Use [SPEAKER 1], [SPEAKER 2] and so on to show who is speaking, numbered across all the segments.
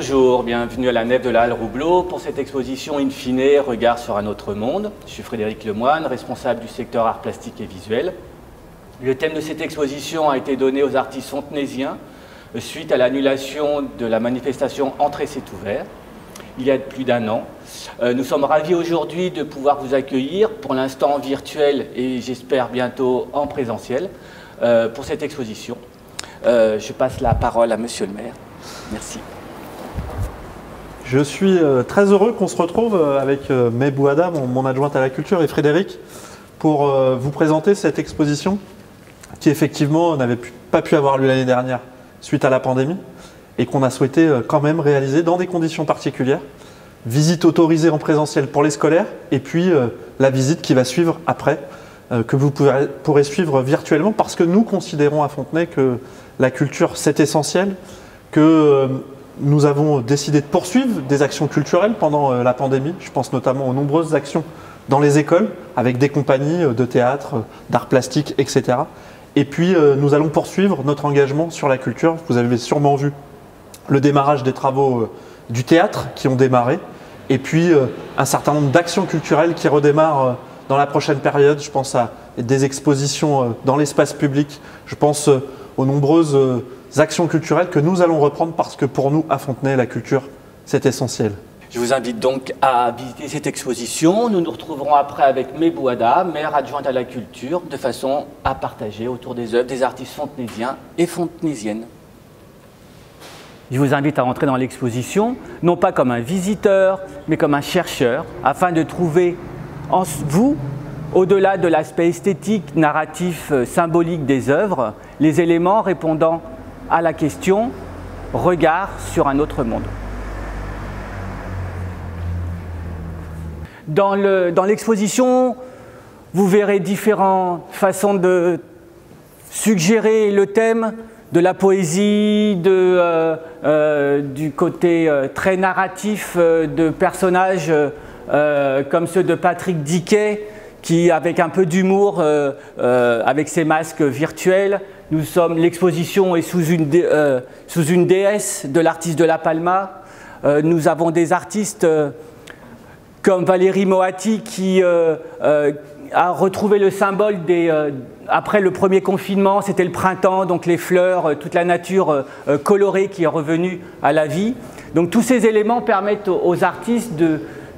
[SPEAKER 1] Bonjour, bienvenue à la nef de la Halle Roubleau pour cette exposition In fine, regard sur un autre monde. Je suis Frédéric Lemoine, responsable du secteur art plastique et visuel. Le thème de cette exposition a été donné aux artistes fontenaisiens suite à l'annulation de la manifestation Entrée c'est ouvert, il y a plus d'un an. Nous sommes ravis aujourd'hui de pouvoir vous accueillir, pour l'instant en virtuel et j'espère bientôt en présentiel, pour cette exposition. Je passe la parole à Monsieur le maire. Merci.
[SPEAKER 2] Je suis très heureux qu'on se retrouve avec May Bouhadda, mon adjointe à la culture, et Frédéric, pour vous présenter cette exposition qui effectivement n'avait pas pu avoir lieu l'année dernière suite à la pandémie et qu'on a souhaité quand même réaliser dans des conditions particulières. Visite autorisée en présentiel pour les scolaires et puis la visite qui va suivre après, que vous pourrez suivre virtuellement parce que nous considérons à Fontenay que la culture c'est essentiel, que nous avons décidé de poursuivre des actions culturelles pendant la pandémie. Je pense notamment aux nombreuses actions dans les écoles avec des compagnies de théâtre, d'art plastique, etc. Et puis nous allons poursuivre notre engagement sur la culture. Vous avez sûrement vu le démarrage des travaux du théâtre qui ont démarré et puis un certain nombre d'actions culturelles qui redémarrent dans la prochaine période. Je pense à des expositions dans l'espace public, je pense aux nombreuses actions culturelles que nous allons reprendre parce que pour nous, à Fontenay, la culture, c'est essentiel.
[SPEAKER 1] Je vous invite donc à visiter cette exposition. Nous nous retrouverons après avec May Bouhadda, maire adjointe à la culture, de façon à partager autour des œuvres des artistes fontenaisiens et fontenaisiennes. Je vous invite à entrer dans l'exposition, non pas comme un visiteur, mais comme un chercheur, afin de trouver en vous, au-delà de l'aspect esthétique, narratif, symbolique des œuvres, les éléments répondant à la question « Regard sur un autre monde ». Dans l'exposition, vous verrez différentes façons de suggérer le thème, de la poésie, du côté très narratif de personnages comme ceux de Patrick Diquet, qui, avec un peu d'humour, avec ses masques virtuels, l'exposition est sous une déesse de l'artiste de La Palma. Nous avons des artistes comme Valérie Moati qui a retrouvé le symbole après le premier confinement, c'était le printemps, donc les fleurs, toute la nature colorée qui est revenue à la vie. Donc tous ces éléments permettent aux artistes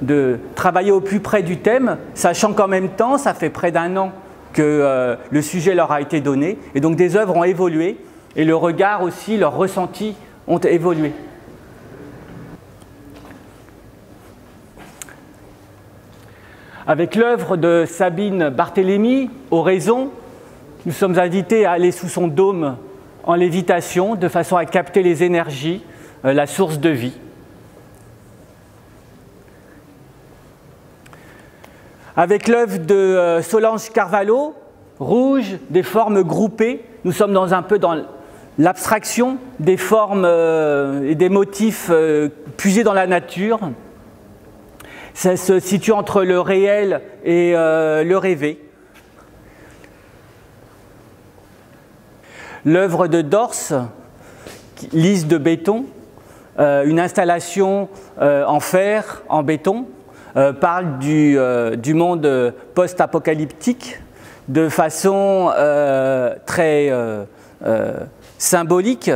[SPEAKER 1] de travailler au plus près du thème, sachant qu'en même temps, ça fait près d'un an que le sujet leur a été donné, et donc des œuvres ont évolué, et le regard aussi, leurs ressentis ont évolué. Avec l'œuvre de Sabine Barthélémy, Oraison, nous sommes invités à aller sous son dôme en lévitation, de façon à capter les énergies, la source de vie. Avec l'œuvre de Solange Carvalho, Rouge, des formes groupées, nous sommes un peu dans l'abstraction des formes et des motifs puisés dans la nature. Ça se situe entre le réel et le rêvé. L'œuvre de Dors, Lys de béton, une installation en fer, en béton, parle du monde post-apocalyptique de façon très symbolique,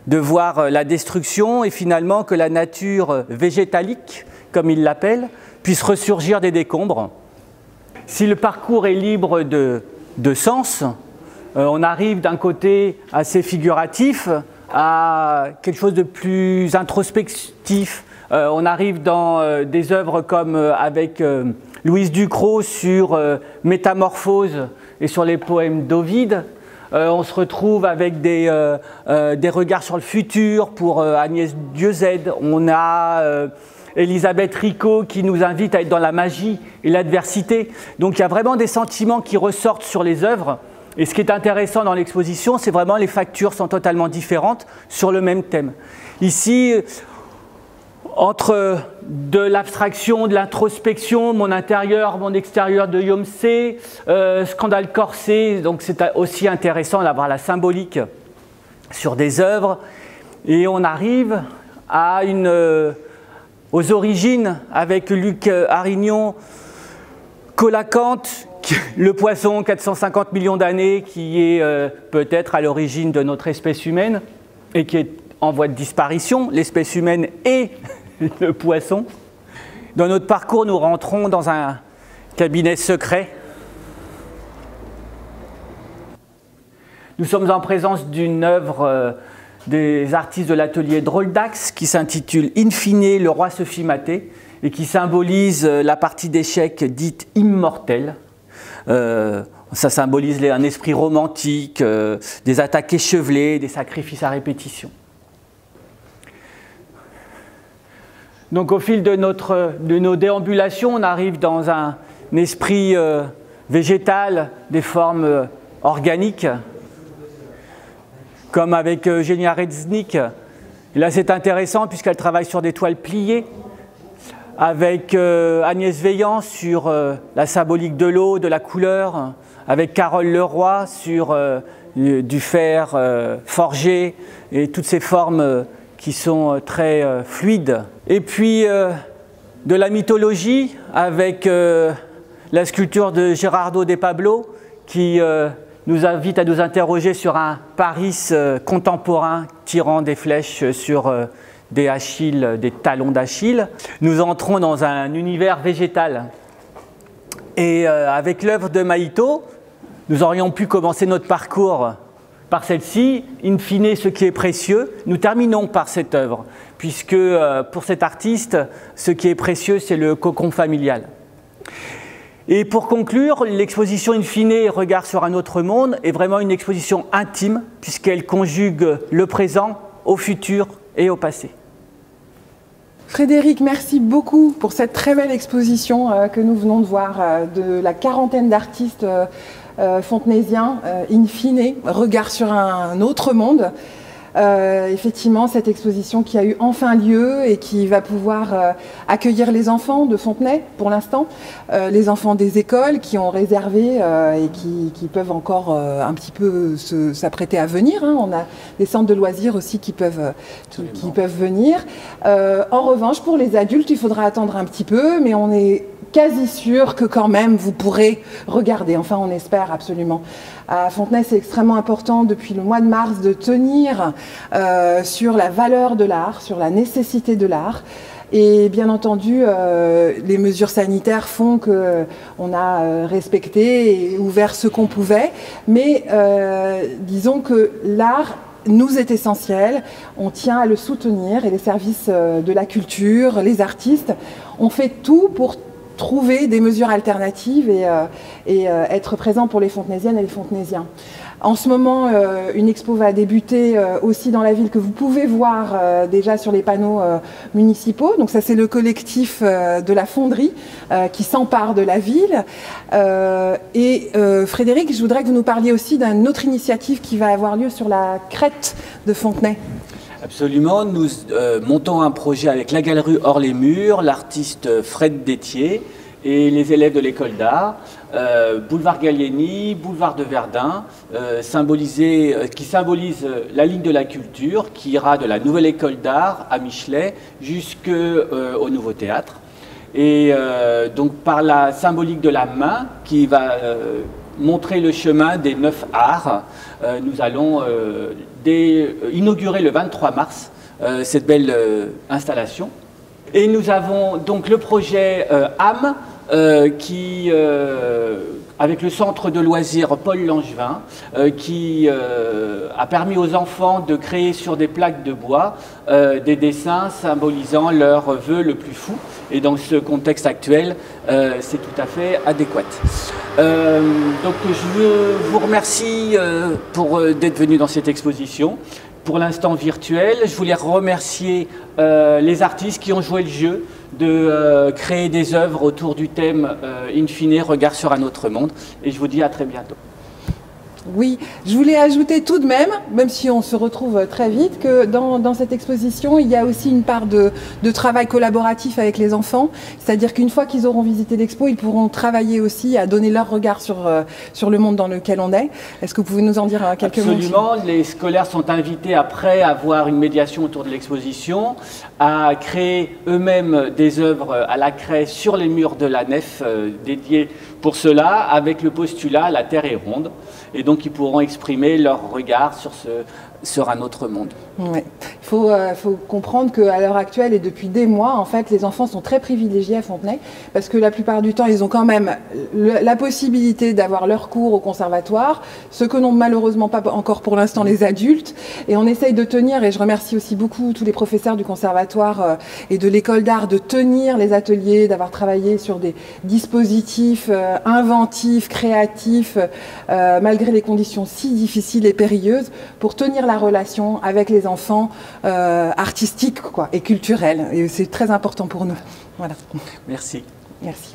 [SPEAKER 1] de voir la destruction et finalement que la nature végétalique, comme il l'appelle, puisse ressurgir des décombres. Si le parcours est libre de sens, on arrive d'un côté assez figuratif à quelque chose de plus introspectif. On arrive dans des œuvres comme avec Louise Ducrot sur Métamorphose et sur les poèmes d'Ovide. On se retrouve avec des regards sur le futur pour Agnès Dieuzède. On a Elisabeth Ricot qui nous invite à être dans la magie et l'adversité. Donc il y a vraiment des sentiments qui ressortent sur les œuvres. Et ce qui est intéressant dans l'exposition, c'est vraiment les factures sont totalement différentes sur le même thème. Ici, entre de l'abstraction, de l'introspection, mon intérieur, mon extérieur de Yomsé, Scandale corsé, donc c'est aussi intéressant d'avoir la symbolique sur des œuvres. Et on arrive aux origines, avec Luc Arignon, colacanthe, le poisson, 450 millions d'années, qui est peut-être à l'origine de notre espèce humaine et qui est en voie de disparition, l'espèce humaine et le poisson. Dans notre parcours, nous rentrons dans un cabinet secret. Nous sommes en présence d'une œuvre des artistes de l'atelier Drôle d'Axe qui s'intitule « In fine, le roi se fit mater » et qui symbolise la partie d'échecs dite immortelle. Ça symbolise un esprit romantique, des attaques échevelées, des sacrifices à répétition. Donc au fil de nos déambulations, on arrive dans un esprit végétal, des formes organiques, comme avec Eugenia Reznik. Et là c'est intéressant puisqu'elle travaille sur des toiles pliées, avec Agnès Veillant sur la symbolique de l'eau, de la couleur, avec Carole Leroy sur du fer forgé et toutes ces formes qui sont très fluides. Et puis de la mythologie avec la sculpture de Gerardo de Pablo qui nous invite à nous interroger sur un Paris contemporain tirant des flèches sur des Achilles, des talons d'Achille. Nous entrons dans un univers végétal. Et avec l'œuvre de Mahito, nous aurions pu commencer notre parcours par celle-ci, in fine, ce qui est précieux. Nous terminons par cette œuvre, puisque pour cet artiste, ce qui est précieux, c'est le cocon familial. Et pour conclure, l'exposition in fine, Regard sur un autre monde, est vraiment une exposition intime, puisqu'elle conjugue le présent au futur et au passé.
[SPEAKER 3] Frédéric, merci beaucoup pour cette très belle exposition que nous venons de voir de la quarantaine d'artistes fontenaisiens, in fine, Regard sur un autre monde. Effectivement, cette exposition qui a eu enfin lieu et qui va pouvoir accueillir les enfants de Fontenay pour l'instant, les enfants des écoles qui ont réservé et qui peuvent encore un petit peu s'apprêter à venir. Hein. On a des centres de loisirs aussi qui peuvent venir. En revanche, pour les adultes, il faudra attendre un petit peu, mais on est quasi sûr que quand même vous pourrez regarder, enfin on espère absolument. À Fontenay, c'est extrêmement important depuis le mois de mars de tenir sur la valeur de l'art, sur la nécessité de l'art. Et bien entendu, les mesures sanitaires font qu'on a respecté et ouvert ce qu'on pouvait, mais disons que l'art nous est essentiel, on tient à le soutenir et les services de la culture, les artistes, on fait tout pour trouver des mesures alternatives et être présent pour les Fontenaisiennes et les Fontenaisiens. En ce moment, une expo va débuter aussi dans la ville que vous pouvez voir déjà sur les panneaux municipaux. Donc ça, c'est le collectif de la fonderie qui s'empare de la ville. Frédéric, je voudrais que vous nous parliez aussi d'une autre initiative qui va avoir lieu sur la crête de Fontenay.
[SPEAKER 1] Absolument, nous montons un projet avec la galerie Hors les Murs, l'artiste Fred Détier et les élèves de l'école d'art, boulevard Gallieni, boulevard de Verdun, qui symbolise la ligne de la culture qui ira de la nouvelle école d'art à Michelet jusqu'au nouveau théâtre. Et donc par la symbolique de la main qui va montrer le chemin des 9 arts, nous allons inaugurer le 23 mars cette belle installation. Et nous avons donc le projet âme qui, avec le centre de loisirs Paul Langevin, qui a permis aux enfants de créer sur des plaques de bois des dessins symbolisant leur vœu le plus fou. Et dans ce contexte actuel, c'est tout à fait adéquat. Donc je vous remercie d'être venu dans cette exposition. Pour l'instant virtuel, je voulais remercier les artistes qui ont joué le jeu de créer des œuvres autour du thème In fine, Regard sur un autre monde. Et je vous dis à très bientôt.
[SPEAKER 3] Oui, je voulais ajouter tout de même si on se retrouve très vite, que dans cette exposition, il y a aussi une part de travail collaboratif avec les enfants. C'est-à-dire qu'une fois qu'ils auront visité l'expo, ils pourront travailler aussi à donner leur regard sur le monde dans lequel on est. Est-ce que vous pouvez nous en dire quelques mots?
[SPEAKER 1] Absolument. Les scolaires sont invités, après avoir une médiation autour de l'exposition, à créer eux-mêmes des œuvres à la craie sur les murs de la nef dédiées pour cela, avec le postulat « La Terre est ronde ». Et donc, ils pourront exprimer leur regard sur un autre monde.
[SPEAKER 3] Ouais. Il faut comprendre qu'à l'heure actuelle et depuis des mois, en fait, les enfants sont très privilégiés à Fontenay parce que la plupart du temps, ils ont quand même la possibilité d'avoir leur cours au conservatoire, ce que n'ont malheureusement pas encore pour l'instant les adultes. Et on essaye de tenir, et je remercie aussi beaucoup tous les professeurs du conservatoire et de l'école d'art de tenir les ateliers, d'avoir travaillé sur des dispositifs inventifs, créatifs, malgré les conditions si difficiles et périlleuses, pour tenir la relation avec les enfants artistiques et culturels. Et c'est très important pour nous. Voilà.
[SPEAKER 1] Merci.
[SPEAKER 3] Merci.